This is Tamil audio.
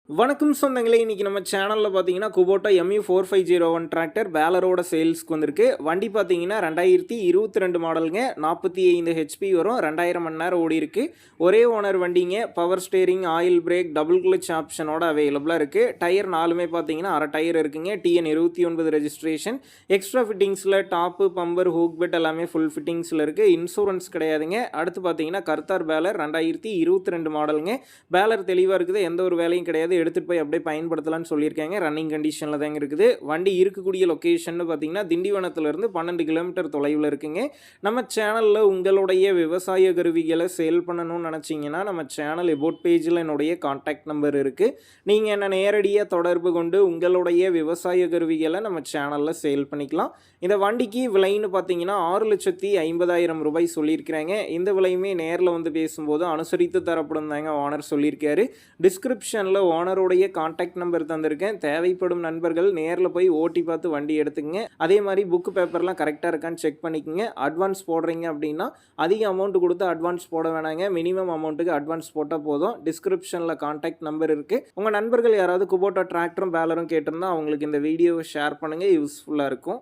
வணக்கம் சொந்தங்களே, இன்னைக்கு நம்ம சேனலில் பார்த்தீங்கன்னா குபோட்டா MU4501 டிராக்டர் பேலரோட சேல்ஸ்க்கு வந்திருக்கு. வண்டி பார்த்தீங்கன்னா 2022 மாடலுங்க. 45 ஹெச்பி வரும். 2000 மணி நேரம் ஓடி இருக்கு. ஒரே ஓனர் வண்டிங்க. Power steering, oil brake, double clutch ஆப்ஷனோட அவைலபிளாக இருக்குது. டயர் நாலுமே பார்த்தீங்கன்னா அரை டயர் இருக்குங்க. TN29 registration. எக்ஸ்ட்ரா ஃபிட்டிங்ஸில் டாப்பு, பம்பர், ஹூக் பெட் எல்லாமே ஃபுல் ஃபிட்டிங்ஸில் இருக்குது. இன்சூரன்ஸ் கிடையாதுங்க. அடுத்து பார்த்தீங்கன்னா கர்த்தார் பேலர் 2022 மாடலுங்க. பேலர் தெளிவாக இருக்குது. எந்த ஒரு வேலையும் கிடையாது. எடுத்துகிட்டு போய் அப்படியே பயன்படுத்தலாம்னு சொல்லியிருக்காங்க. ரன்னிங் கண்டிஷனில் தாங்க இருக்குது. வண்டி இருக்கக்கூடிய லொக்கேஷன் பார்த்தீங்கன்னா திண்டிவனத்துலேருந்து 12 கிலோமீட்டர் தொலைவில் இருக்குங்க. நம்ம சேனலில் உங்களுடைய விவசாய கருவிகளை சேல் பண்ணணும்னு நினச்சிங்கன்னா நம்ம சேனல் எபோட் பேஜில் என்னுடைய கான்டாக்ட் நம்பர் இருக்குது. நீங்கள் என்ன நேரடியாக தொடர்பு கொண்டு உங்களுடைய விவசாய கருவிகளை நம்ம சேனலில் சேல் பண்ணிக்கலாம். இந்த வண்டிக்கு விலைன்னு பார்த்தீங்கன்னா 6,50,000 ரூபாய் சொல்லியிருக்கிறாங்க. இந்த விலையுமே நேரில் வந்து பேசும்போது அனுசரித்து தரப்படும் தாங்க ஓனர் சொல்லியிருக்காரு. டிஸ்கிரிப்ஷனில் ஓனருடைய கான்டாக்ட் நம்பர் தந்திருக்கேன். தேவைப்படும் நண்பர்கள் நேரில் போய் ஓட்டி பார்த்து வண்டி எடுத்துக்கங்க. அதே மாதிரி புக்கு பேப்பர்லாம் கரெக்டாக இருக்கான்னு செக் பண்ணிக்கோங்க. அட்வான்ஸ் போடுறீங்க அப்படின்னா அதிக அமௌண்ட் கொடுத்து அட்வான்ஸ் போட வேணாங்க. மினிமம் அமௌண்ட்டுக்கு அட்வான்ஸ் போட்டால் போதும். டிஸ்கிரிப்ஷனில் கான்டாக்ட் நம்பர் இருக்குது. உங்கள் நண்பர்கள் யாராவது குபோட்டா டிராக்டரும் பேலரும் கேட்டிருந்தா அவங்களுக்கு இந்த வீடியோவை ஷேர் பண்ணுங்கள். யூஸ்ஃபுல்லாக இருக்கும்.